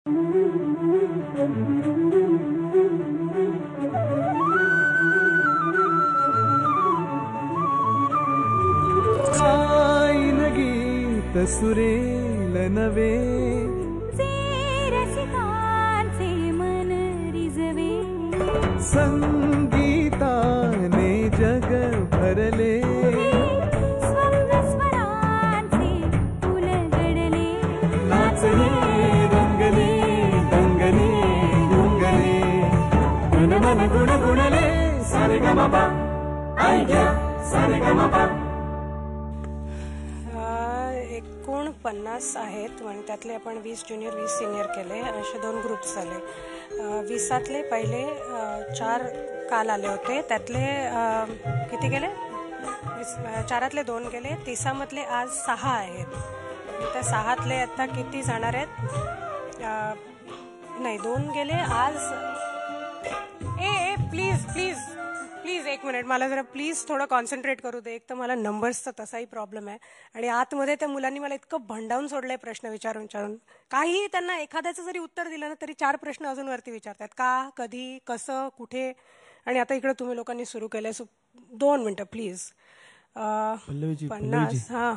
गीत सुरेल नवे रसिकांचे मन रिजवे संगीताने जग भरले स्वरांचे फुल गडले नाचले रंगले दंगले गुंगले मन मन गुण गुणले सारे गमपा आई गया सारे गमपा. 49 आहेत म्हणजे त्यातले आपण 20 ज्युनियर 20 सिनियर केले. असे 2 ग्रुप्स झाले. 20तले पहिले 4 काल आले होते. त्यातले किती गेले? 4तले 2 गेले. 30मधले आज 6 आहेत. त्या 6तले आता किती जाणार आहेत? नाही 2 गेले आज. प्लीज प्लीज प्लीज एक मिनिट, मला जरा प्लीज थोडं कॉन्सन्ट्रेट करू दे. एक तर मला नंबर्सचा तसाही प्रॉब्लेम आहे आणि आतमध्ये त्या मुलांनी मला इतकं भंडावून सोडलंय प्रश्न विचारून काहीही त्यांना एखाद्याचं जरी उत्तर दिलं ना तरी 4 प्रश्न अजून वरती विचारतात. का, कधी, कसं, कुठे. आणि आता इकडे तुम्ही लोकांनी सुरू केलंय. 2 मिनिटं प्लीज. 50. हा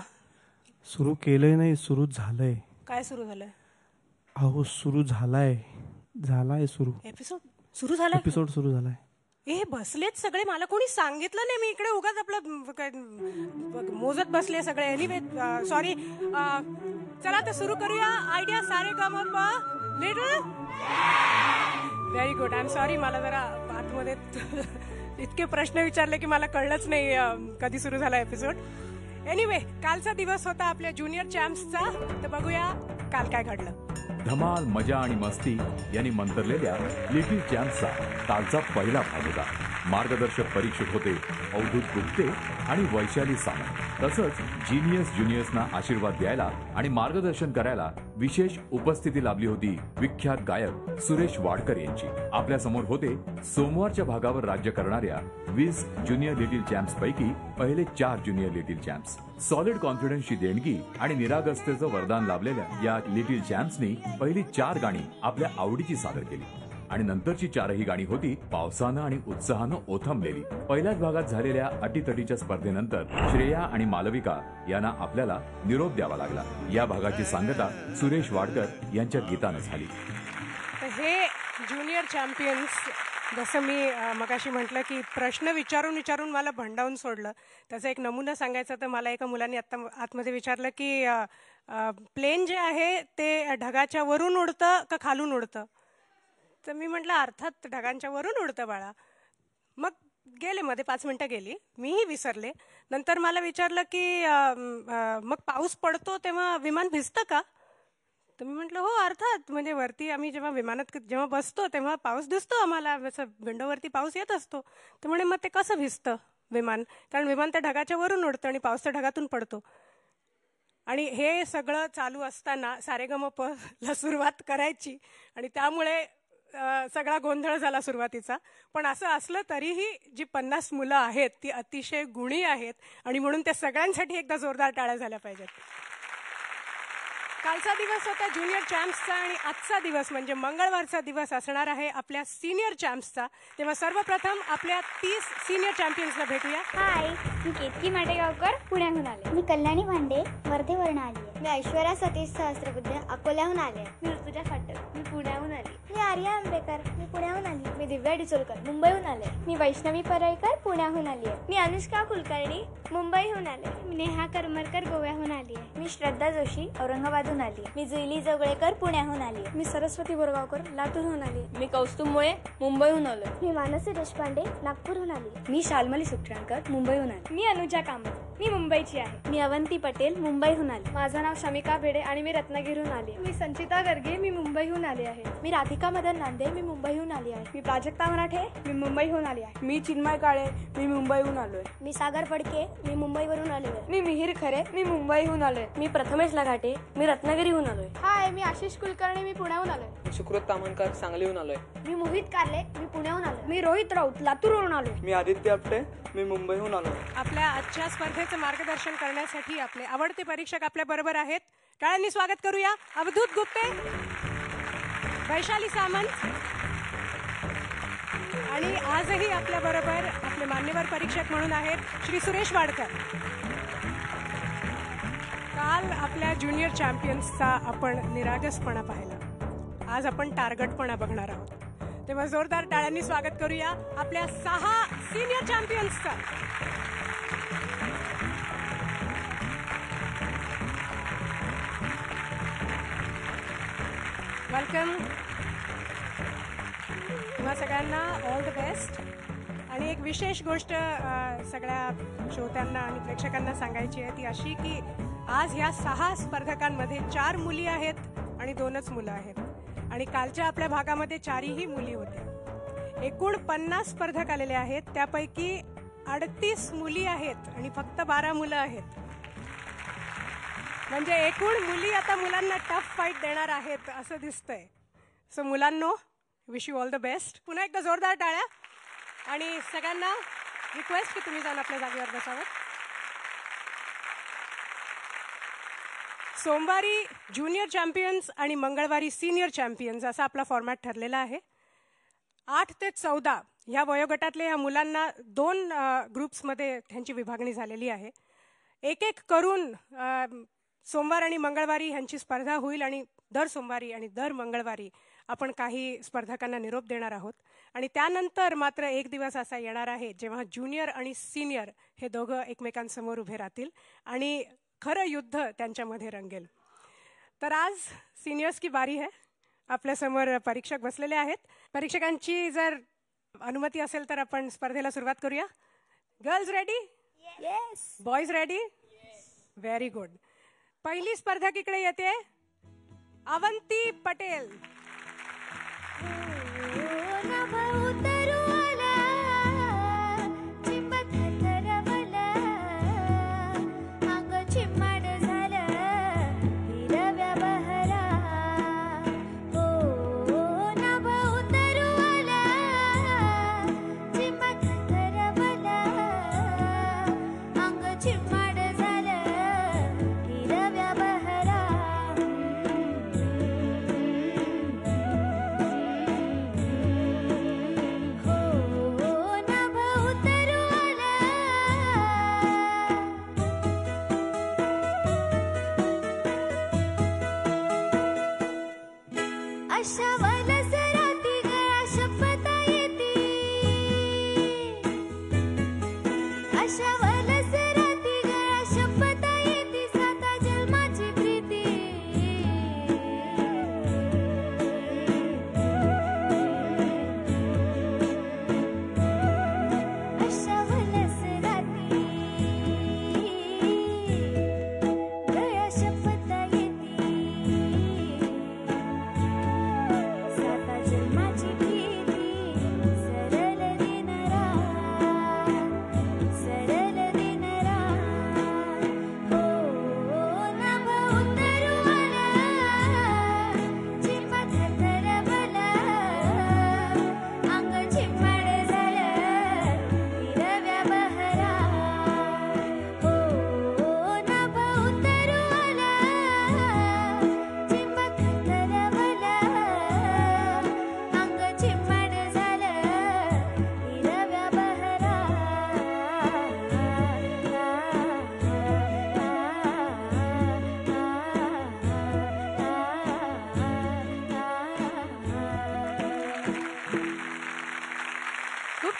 सुरू केलंय नाही, सुरू झालंय. काय सुरू झालंय? अहो सुरू झालाय सुरू. एपिसोड सुरू झाला. एपिसोड सुरू झालाय. हे बसलेत सगळे, मला कोणी सांगितलं नाही. मी इकडे उगाच आपलं मोजत बसले सगळे. Anyway sorry. चला तर सुरू करूया. आयडिया सारे गमप little. Very good. I am sorry, मला जरा आतमध्ये इतके प्रश्न विचारले की मला कळलंच नाही कधी सुरू झाला एपिसोड. एनिवे कालचा दिवस होता आपल्या ज्युनियर चॅम्प्सचा. तर बघूया काल काय घडलं. धमाल, मजा आणि मस्ती यांनी मंतरलेल्या लिटिल चॅम्प्सचा कालचा पहिला भाग होता. मार्गदर्शक परीक्षक होते अवधूत गुप्ते आणि वैशाली सामंत. तसंच जीनियस ज्युनियर्सना आशीर्वाद द्यायला आणि मार्गदर्शन करायला विशेष उपस्थिती लाभली होती विख्यात गायक सुरेश वाडकर यांची. आपल्या समोर होते सोमवारच्या भागावर राज्य करणाऱ्या 20 ज्युनियर लिटिल चॅम्प्स पैकी पहिले 4 ज्युनियर लिटिल चॅम्प्स. सॉलिड कॉन्फिडन्सची देणगी आणि निरागसतेचं वरदान लाभलेल्या या लिटिल चॅम्प्सनी पहिली 4 गाणी आपल्या आवडीची सादर केली आणि नंतरची 4ही गाणी होती पावसानं आणि उत्साहानं ओथंबलेली. पहिल्याच भागात झालेल्या अटीतटीच्या स्पर्धेनंतर श्रेया आणि मालविका यांना आपल्याला निरोप द्यावा लागला. या भागाची सांगता सुरेश वाडकर यांच्या गीतानं झाली. हे ज्युनियर चॅम्पियन्स, जसं मी मगाशी म्हटलं की प्रश्न विचारून मला भंडावून सोडलं. त्याचा एक नमुना सांगायचा तर मला एका मुलांनी आतमध्ये विचारलं की प्लेन जे आहे ते ढगाच्या वरून उडतं का खालून उडतं? तर मी म्हटलं अर्थात ढगांच्या वरून उडतं बाळा. मग गेले मध्ये 5 मिनिटं गेली, मीही विसरले. नंतर मला विचारलं की मग पाऊस पडतो तेव्हा विमान भिजतं का? तर मी म्हटलं हो अर्थात, म्हणजे वरती आम्ही जेव्हा विमानात जेव्हा बसतो तेव्हा पाऊस दिसतो आम्हाला, असं विंडोवरती पाऊस येत असतो. तर म्हणे मग ते कसं भिजतं विमान? कारण विमान त्या ढगाच्या वरून उडतं आणि पाऊस त्या ढगातून पडतो. आणि हे सगळं चालू असताना सारेगमपला सुरुवात करायची आणि त्यामुळे सगळा गोंधळ झाला सुरुवातीचा. पण असं असलं तरीही जी 50 मुलं आहेत ती अतिशय गुणी आहेत आणि म्हणून त्या सगळ्यांसाठी एकदा जोरदार टाळ्या झाल्या पाहिजेत. कालचा दिवस होता ज्युनियर चॅम्प्सचा आणि आजचा दिवस म्हणजे मंगळवारचा दिवस असणार आहे आपल्या सिनियर चॅम्प्सचा. तेव्हा सर्वप्रथम आपल्या 30 सिनियर चॅम्पियन्सला भेटूया. हाय, मी केतकी माटेगावकर, पुण्याहून आले. मी कल्याणी भांडे, वर्धेवरून आली आहे. मी ऐश्वर्या सतीश सहस्त्रबुद्धे, अकोल्याहून आले. मी ऋतुजा फाटक, मी पुण्याहून आली. मी आर्या आंबेकर, मी पुण्याहून आली. मी दिव्या डिचोलकर, मुंबईहून आले. मी वैष्णवी परळकर, पुण्याहून आली आहे. मी अनुष्का कुलकर्णी, मुंबईहून आले. मी नेहा करमरकर, गोव्याहून आली आहे. मी श्रद्धा जोशी, औरंगाबादहून आली. मी जुईली जवळेकर, पुण्याहून आली. मी सरस्वती बोरगावकर, लातूरहून आली. मी कौस्तुभ मुळे, मुंबईहून आलो. मी मानसी देशपांडे, नागपूरहून आली. मी शालमली सुखराणकर, मुंबईहून आली. मी अनुजा कामत, मी मुंबईची आहे. मी अवंती पटेल, मुंबईहून आली. माझं नाव शमिका भेडे आणि मी रत्नागिरीहून आली. मी संचिता गर्गे, मी मुंबईहून आली आहे. मी राधिका मदन नांदे, मी मुंबईहून आली आहे. मी प्राजक्ता मराठे, मी मुंबईहून आली आहे. मी चिन्मय काळे, मी मुंबईहून आलोय. मी सागर फडके, मी मुंबईवरून आले आहे. मी मिहिर खरे, मी मुंबईहून आलोय. मी प्रथमेश लगाटे, मी रत्नागिरीहून आलोय. हाय, मी आशिष कुलकर्णी, मी पुण्याहून आलोय. मी सुकृत तामणकर, सांगलीहून आलोय. मी मोहित कारले, मी पुण्याहून आलोय. मी रोहित राऊत, लातूरवरून आलोय. मी आदित्य आपटे, मी मुंबईहून आलोय. आपल्या आजच्या स्पर्धेचं मार्गदर्शन करण्यासाठी आपले आवडते परीक्षक आपल्या बरोबर आहेत. टाळ्यांनी स्वागत करूया अवधूत गुप्ते. वैशाली सामंत आणि आजही आपल्या बरोबर आपले मान्यवर परीक्षक म्हणून आहेत श्री सुरेश वाडकर. काल आपल्या ज्युनियर चॅम्पियन्सचा आपण निरागसपणा पाहिला, आज आपण टार्गटपणा बघणार आहोत. तेव्हा जोरदार टाळ्यांनी स्वागत करूया आपल्या 6 सिनियर चॅम्पियन्सचं. वेलकम. तुम्हा सगळ्यांना ऑल द बेस्ट. आणि एक विशेष गोष्ट सगळ्या श्रोत्यांना आणि प्रेक्षकांना सांगायची आहे ती अशी की आज ह्या 6 स्पर्धकांमध्ये 4 मुली आहेत आणि 2च मुलं आहेत. आणि कालच्या आपल्या भागामध्ये 4ही मुली होत्या. एकूण 50 स्पर्धक आलेले आहेत, त्यापैकी 38 मुली आहेत आणि फक्त 12 मुलं आहेत. म्हणजे एकूण मुली आता मुलांना टफ फाईट देणार आहेत असं दिसतंय. सो मुलांनो, wish you all the best. पुन्हा एकदा जोरदार टाळ्या. आणि सगळ्यांना रिक्वेस्ट की तुम्ही जाऊन आपल्या जागेवर बसावं. सोमवारी ज्युनियर चॅम्पियन्स आणि मंगळवारी सिनियर चॅम्पियन्स असा आपला फॉर्मॅट ठरलेला आहे. 8 ते 14 ह्या वयोगटातल्या ह्या मुलांना 2 ग्रुप्समध्ये त्यांची विभागणी झालेली आहे. एक एक करून सोमवार आणि मंगळवारी ह्यांची स्पर्धा होईल आणि दर सोमवारी आणि दर मंगळवारी आपण काही स्पर्धकांना निरोप देणार आहोत. आणि त्यानंतर मात्र एक दिवस असा येणार आहे जेव्हा ज्युनियर आणि सिनियर हे दोघं एकमेकांसमोर उभे राहतील आणि खरं युद्ध त्यांच्यामध्ये रंगेल. तर आज सिनियर्स की बारी है. आपल्यासमोर परीक्षक बसलेले आहेत. परीक्षकांची जर अनुमती असेल तर आपण स्पर्धेला सुरुवात करूया. Girls ready? Yes. Boys ready? Very good. पहिली स्पर्धक इकडे येते, अवंती पटेल.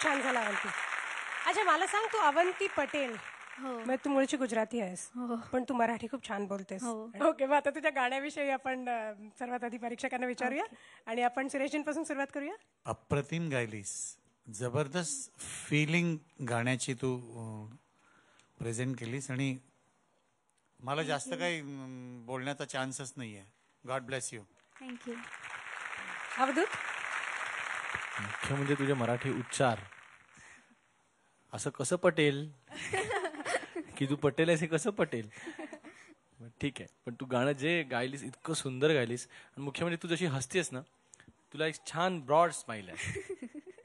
छान झाला अवंती. अच्छा मला सांग, तू अवंती पटेल, मग तू मूळची गुजराती आहेस पण तू मराठी खूप छान बोलतेस. ओके, मग आता तुझ्या गाण्याविषयी आपण सर्वात आधी परीक्षकांना विचारूया आणि आपण सुरेशजींपासून सुरुवात करूया. अप्रतिम गायलीस, जबरदस्त फिलिंग गाण्याची तू प्रेझेंट केलीस आणि मला जास्त काही बोलण्याचा चान्सच नाही आहे. God bless you. Thank you. Avdhoot, मुख्य म्हणजे तुझे मराठी उच्चार असं कसं पटेल की तू पटेल आहेस हे कसं पटेल. ठीक आहे, पण तू गाणं जे गायलीस इतकं सुंदर गायलीस आणि मुख्य म्हणजे तू जशी हसतेस ना, तुला एक छान ब्रॉड स्माइल आहे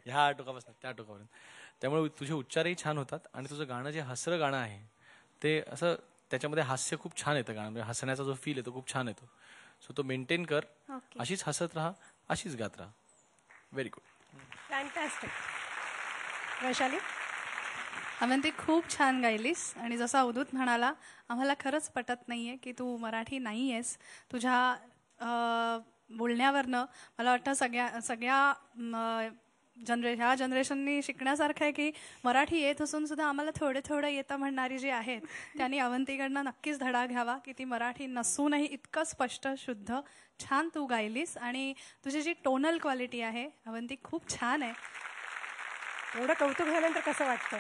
ह्या टोकापासून त्या टोकापर्यंत. त्यामुळे तुझे उच्चारही छान होतात आणि तुझं गाणं जे हसरं गाणं आहे ते असं त्याच्यामध्ये हास्य खूप छान येतं. गाणं म्हणजे हसण्याचा जो फील येतो खूप छान येतो. सो तो मेंटेन कर. ओके. अशीच हसत राहा, अशीच गात राहा. Very good. Fantastic. Vaishali. Avanti खूप छान गायलीस आणि जसं अवधूत म्हणाला आम्हाला खरंच पटत नाहीये की तू मराठी नाही आहेस. तुझ्या बोलण्यावरनं मला वाटतं सगळ्या ह्या जनरेशननी शिकण्यासारखं आहे की मराठी येत असून सुद्धा आम्हाला थोडं येतं म्हणणारी जी आहेत त्यांनी अवंतीकडनं नक्कीच धडा घ्यावा की ती मराठी नसूनही इतकं स्पष्ट शुद्ध छान तू गायलीस. आणि तुझी जी टोनल क्वालिटी आहे अवंती खूप छान आहे. एवढं कौतुक झाल्यानंतर कसं वाटतं?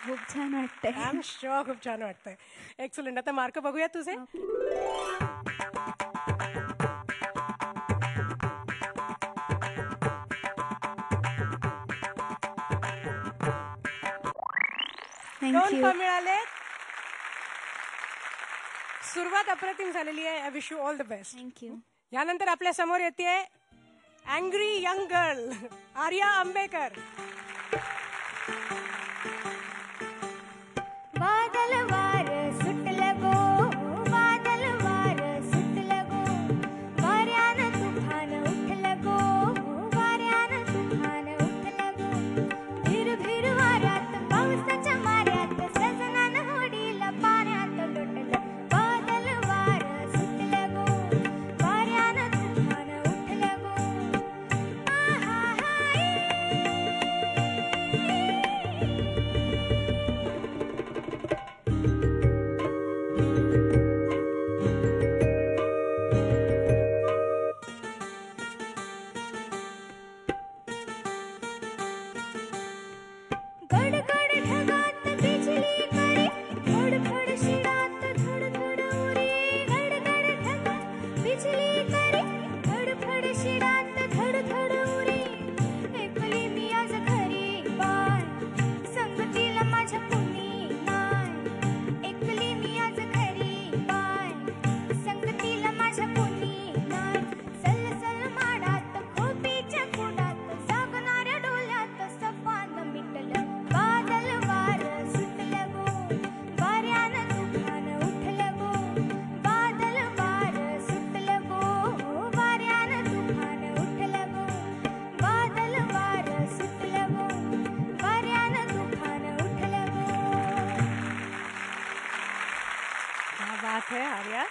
खूप छान वाटतंय. आय एम शुअर खूप छान वाटतंय. एक्सलंट. आता मार्क बघूया तुझे. दोन पण मिळाले. सुरुवात अप्रतिम झालेली आहे. I wish you all the best. Thank you. यानंतर आपल्या समोर येते angry young girl Arya Ambekar. Badal वार सुटलं गो, बादल वार सुटलं गो, वाऱ्यानं तुफान उठलं गो, वाऱ्यानं तुफान उठलं गो, भिर भिर वाऱ्यात पावसाच्या माऱ्यात सजनानं होडीला पाण्यात लोटलं. बादल वार सुटलं गो, वाऱ्यानं तुफान उठलं गो, आहा हाय. गडगड ढगात बिजली करी, फडफड शिडात धडधड उरी. गडगड ढगात बिजली करी, फडफड शिडात धडधड उरी. एकली मी आज घरी बाय, संगतीला माझ्या कुणी नाय. एकली मी आज घरी बाय, संगतीला माझ्या कुणी नाय. सलसल माडात खोपीच्या कुडात जागणाऱ्या डोल्यात सपान मिटलं. बादल वार सुटलं गो, वाऱ्यानं तुफान उठलं गो, बादल वार सुटलं गो, वाऱ्यानं तुफान उठलं गो, बादल वार सुटलं गो, वाऱ्यानं तुफान उठलं गो. क्या बात है आर्या.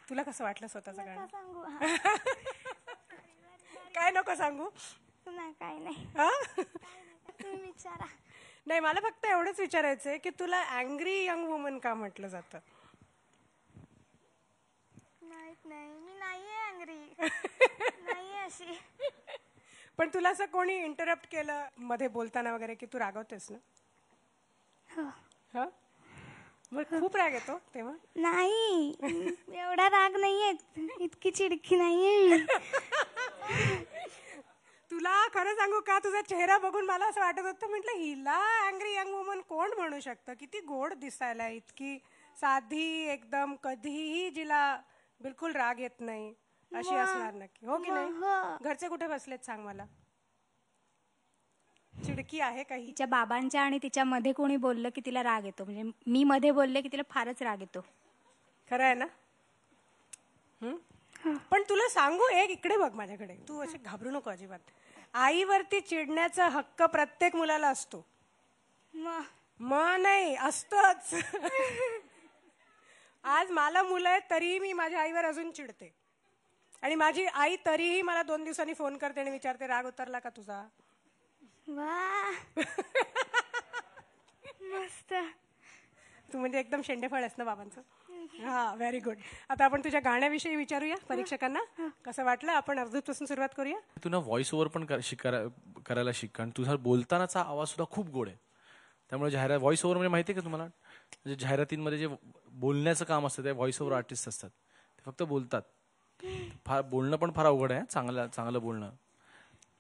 तुला कसं वाटलं स्वतःचं गाणं? सांगू काय नको सांगू? नाही, काय नाही, हा? तुम्ही विचारा. नाही, मला फक्त एवढंच विचारायचंय की तुला अँग्री यंग वुमन का म्हटलं जातं? माहित नाही, मी नाहीये अँग्री. नाहीये अशी. पण तुला असं कोणी इंटरप्ट केलं मध्ये बोलताना वगैरे की तू रागवतेस ना? हो. हा? मग खूप राग येतो तेव्हा? नाही, एवढा राग नाहीये, इतकी चिडकी नाहीये मी. तुला खरं सांगू का, तुझा चेहरा बघून मला असं वाटत होतं, म्हटलं हिला अँग्री यंग वुमन कोण म्हणू शकतं? किती गोड दिसायला, इतकी साधी एकदम, कधीही जिला बिलकुल राग येत नाही अशी असणार नक्की, हो की नाही? घरचे कुठे बसलेत सांग मला. चिडकी आहे काही? तिच्या बाबांच्या आणि तिच्या मध्ये कोणी बोललं की तिला राग येतो, म्हणजे मी मध्ये बोलले की तिला फारच राग येतो. खरं आहे ना? पण तुला सांगू एक, इकडे बघ माझ्याकडे, तू अशी घाबरू नको अजिबात. आईवरती चिडण्याचा हक्क प्रत्येक मुलाला असतो. नाही असतोच. आज मला मुलं आहेत तरीही मी माझ्या आईवर अजून चिडते, आणि माझी आई तरीही मला 2 दिवसांनी फोन करते आणि विचारते राग उतरला का तुझा? वा, मस्त. तू म्हणजे एकदम शेंडेफळ आहेस ना बाबांचं. हा, व्हेरी गुड. आता आपण तुझ्या गाण्याविषयी विचारूया परीक्षकांना. कसं वाटलं? आपण अर्धूतपासून सुरुवात करूया. तू ना व्हॉइस ओव्हर पण करायला शिक, कारण तुझा बोलतानाचा आवाज सुद्धा खूप गोड आहे. त्यामुळे व्हॉइस ओव्हर म्हणजे माहिती आहे का तुम्हाला, म्हणजे जाहिरातींमध्ये जे बोलण्याचं काम असतं ते व्हॉइस ओव्हर आर्टिस्ट असतात, ते फक्त बोलतात. फार बोलणं पण फार अवघड आहे, चांगलं बोलणं.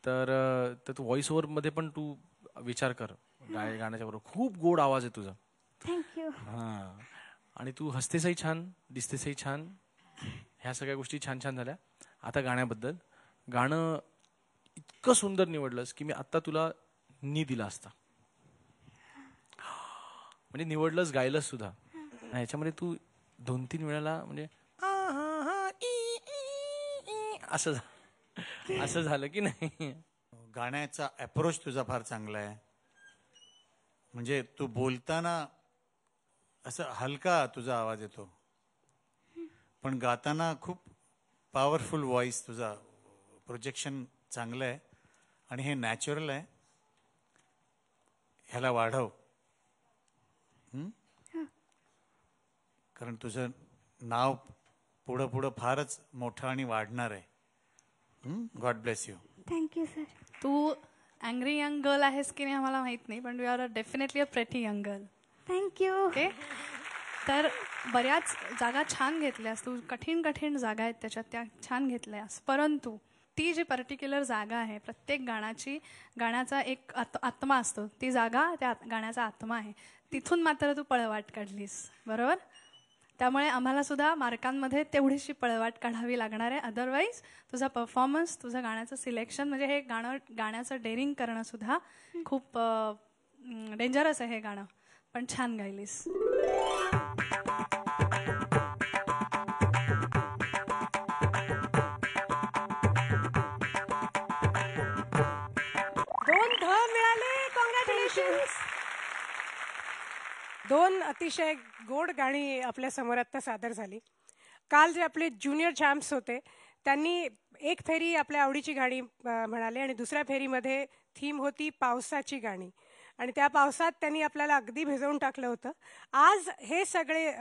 तर तू व्हॉइस ओव्हरमध्ये पण तू विचार कर गाण्याच्या बरोबर. खूप गोड आवाज आहे तुझा. थँक्यू. हां, आणि तू हसतेसही छान, दिसतेसही छान. ह्या सगळ्या गोष्टी छान छान झाल्या. आता गाण्याबद्दल, गाणं इतकं सुंदर निवडलंस की मी आत्ता तुला दिला असता. म्हणजे निवडलंस, गायलंस सुद्धा. आणि ह्याच्यामध्ये तू 2-3 वेळाला म्हणजे असं झालं की नाही? गाण्याचा अप्रोच तुझा फार चांगला आहे. म्हणजे तू बोलताना असं हलका तुझा आवाज येतो, पण गाताना खूप पॉवरफुल व्हॉइस तुझा, प्रोजेक्शन चांगलं आहे आणि हे नॅचरल आहे. ह्याला वाढव. कारण तुझं नाव पुढं पुढं फारच मोठं आणि वाढणार आहे. God bless you. Thank you sir. तू अँग्री यंग गर्ल आहेस की नाही आम्हाला माहित नाही, पण you are definitely a pretty young girl. Thank you. Okay. तर बऱ्याच जागा छान घेतल्यास तू, कठीण कठीण जागा आहेत त्याच्यात, त्या छान घेतल्यास. परंतु ती जी पर्टिक्युलर जागा आहे, प्रत्येक गाण्याचा एक आत्मा असतो, ती जागा त्या गाण्याचा आत्मा आहे, तिथून मात्र तू पळवाट काढलीस. बरोबर. त्यामुळे आम्हाला सुद्धा मार्कांमध्ये तेवढीशी पळवाट काढावी लागणार आहे. अदरवाईज तुझा परफॉर्मन्स, तुझं गाण्याचं सिलेक्शन, म्हणजे हे गाण्याचं डेअरिंग करणं सुद्धा खूप डेंजरस आहे हे गाणं. पण छान गायलीस. कॉंग्रॅच्युलेशन्स. 2 अतिशय गोड गाणी आपल्या समोर आता सादर झाली. काल जे आपले ज्युनियर चॅम्प्स होते त्यांनी एक फेरी आपल्या आवडीची गाणी म्हणाले आणि दुसऱ्या फेरीमध्ये थीम होती पावसाची गाणी, आणि त्या पावसात त्यांनी आपल्याला अगदी भिजवून टाकलं होतं. आज हे सगळे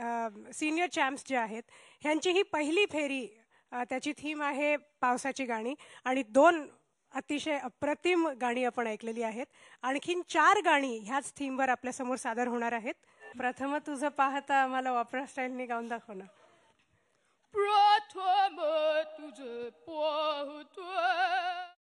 सिनियर चॅम्प्स जे आहेत ह्यांची ही पहिली फेरी, त्याची थीम आहे पावसाची गाणी, आणि 2 अतिशय अप्रतिम गाणी आपण ऐकलेली आहेत. आणखीन 4 गाणी ह्याच थीमवर आपल्यासमोर सादर होणार आहेत. प्रथम तुझं पाहता आम्हाला वापरा स्टाईलने गाऊन दाखव ना.